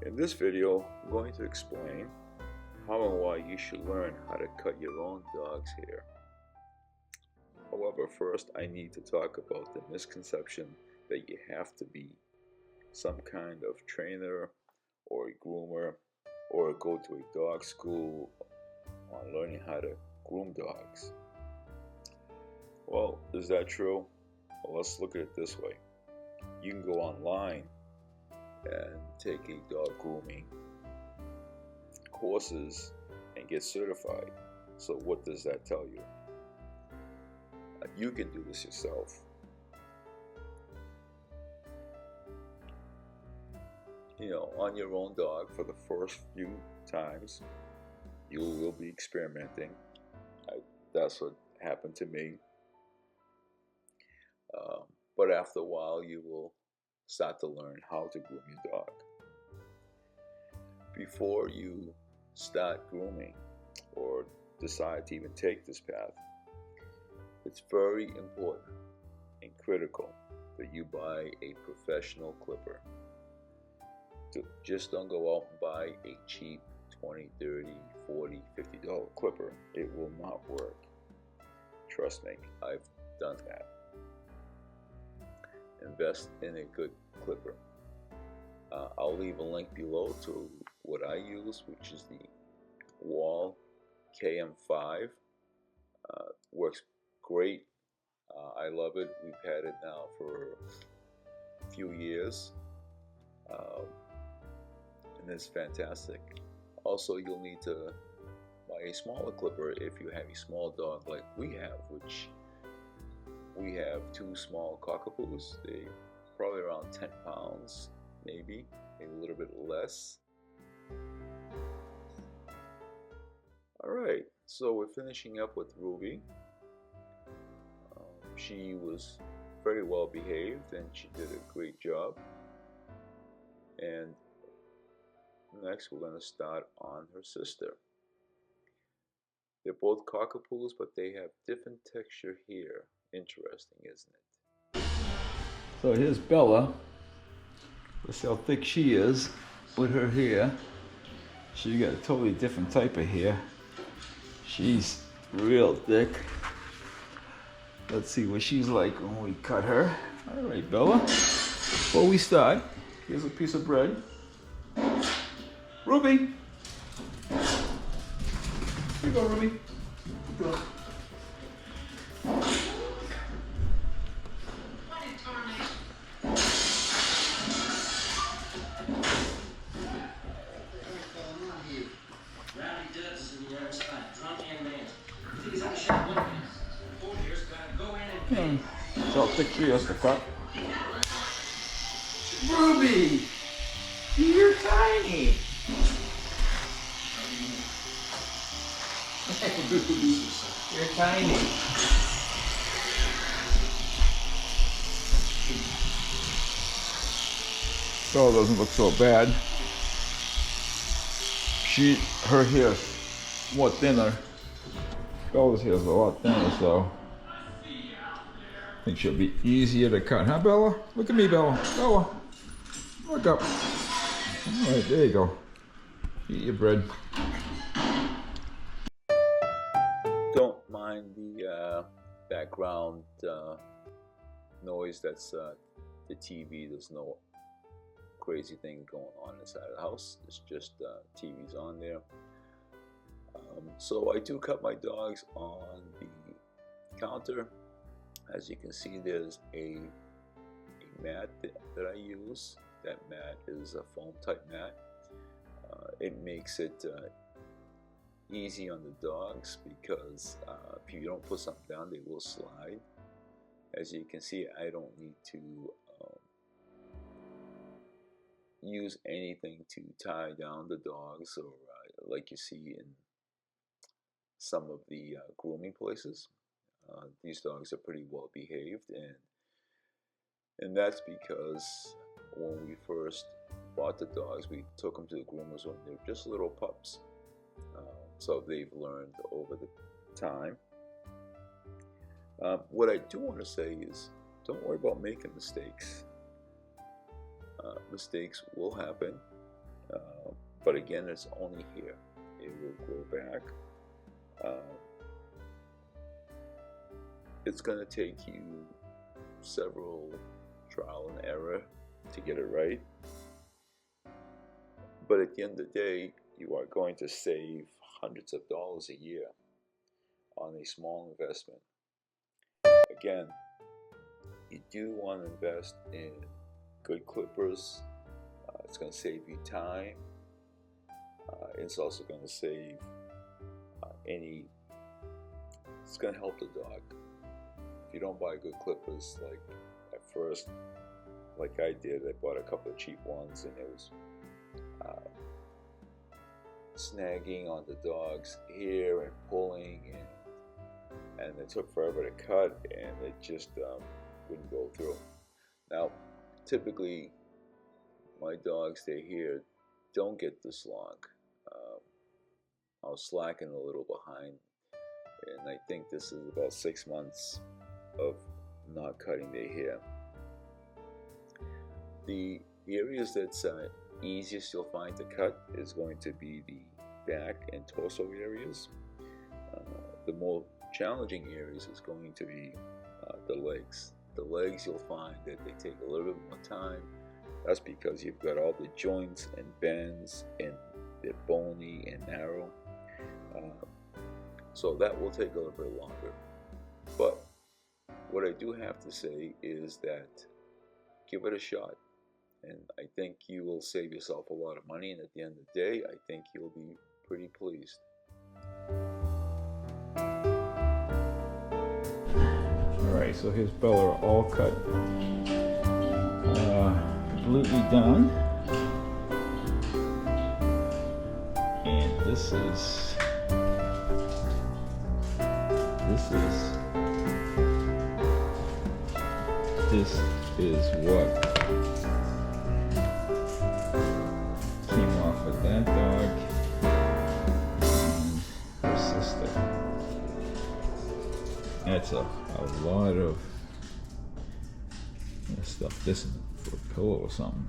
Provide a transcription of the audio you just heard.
In this video, I'm going to explain how and why you should learn how to cut your own dog's hair. However, first I need to talk about the misconception that you have to be some kind of trainer or a groomer or go to a dog school on learning how to groom dogs. Well, is that true? Well, let's look at it this way. You can go online and take a dog grooming courses and get certified. So what does that tell you? You can do this yourself. On your own dog for the first few times, you will be experimenting. That's what happened to me. But after a while, you will start to learn how to groom your dog. Before you start grooming or decide to even take this path, it's very important and critical that you buy a professional clipper. Just don't go out and buy a cheap $20, $30, $40, $50 clipper. It will not work. Trust me, I've done that. Invest in a good clipper. I'll leave a link below to what I use, which is the Wahl KM5. Works great. I love it. We've had it now for a few years, and it's fantastic. Also, you'll need to buy a smaller clipper if you have a small dog like we have, which we have two small cockapoos. They're probably around 10 pounds, maybe a little bit less. Alright, so we're finishing up with Ruby. She was very well behaved and she did a great job. And next we're going to start on her sister. They're both cockapoos, but they have different texture here. Interesting, isn't it? So here's Bella. Let's see how thick she is with her hair. She got a totally different type of hair. She's real thick. Let's see what she's like when we cut her. All right, Bella. Before we start, here's a piece of bread. Ruby! Here you go, Ruby. Go. So thick she is to cut. Ruby! You're tiny! You're tiny. So it doesn't look so bad. Her hair is more thinner. Bella's hair is a lot thinner, so I think she'll be easier to cut, huh, Bella? Look at me, Bella. Bella, look up. All right, there you go. Eat your bread. Don't mind the background noise. That's the TV. There's no crazy thing going on inside the house. It's just TV's on there. So I do cut my dogs on the counter. As you can see, there's a mat that I use. That mat is a foam type mat. It makes it easy on the dogs because if you don't put something down, they will slide. As you can see, I don't need to use anything to tie down the dogs, or like you see in some of the grooming places. These dogs are pretty well behaved, and that's because when we first bought the dogs, we took them to the groomers when they were just little pups. So they've learned over the time. What I do want to say is, don't worry about making mistakes. Mistakes will happen, but again, it's only here. It will grow back. It's going to take you several trial and error to get it right. But at the end of the day, you are going to save hundreds of dollars a year on a small investment. Again, you do want to invest in good clippers. It's going to save you time. It's also going to save it's going to help the dog. If you don't buy good clippers, like at first, like I did, I bought a couple of cheap ones, and it was snagging on the dog's hair and pulling, and it took forever to cut, and it just wouldn't go through. Now, typically, my dogs, their hair don't get this long. I was slacking a little behind, and I think this is about 6 months of not cutting their hair. The areas that's easiest you'll find to cut is going to be the back and torso areas. The more challenging areas is going to be the legs. The legs, you'll find that they take a little bit more time. That's because you've got all the joints and bends, and they're bony and narrow. So that will take a little bit longer. But what I do have to say is that give it a shot. And I think you will save yourself a lot of money, and at the end of the day, I think you'll be pretty pleased. Alright, so here's Bella all cut, completely done. And this is what came off of that dog and her sister. That's a lot of stuff. This is for a pillow or something.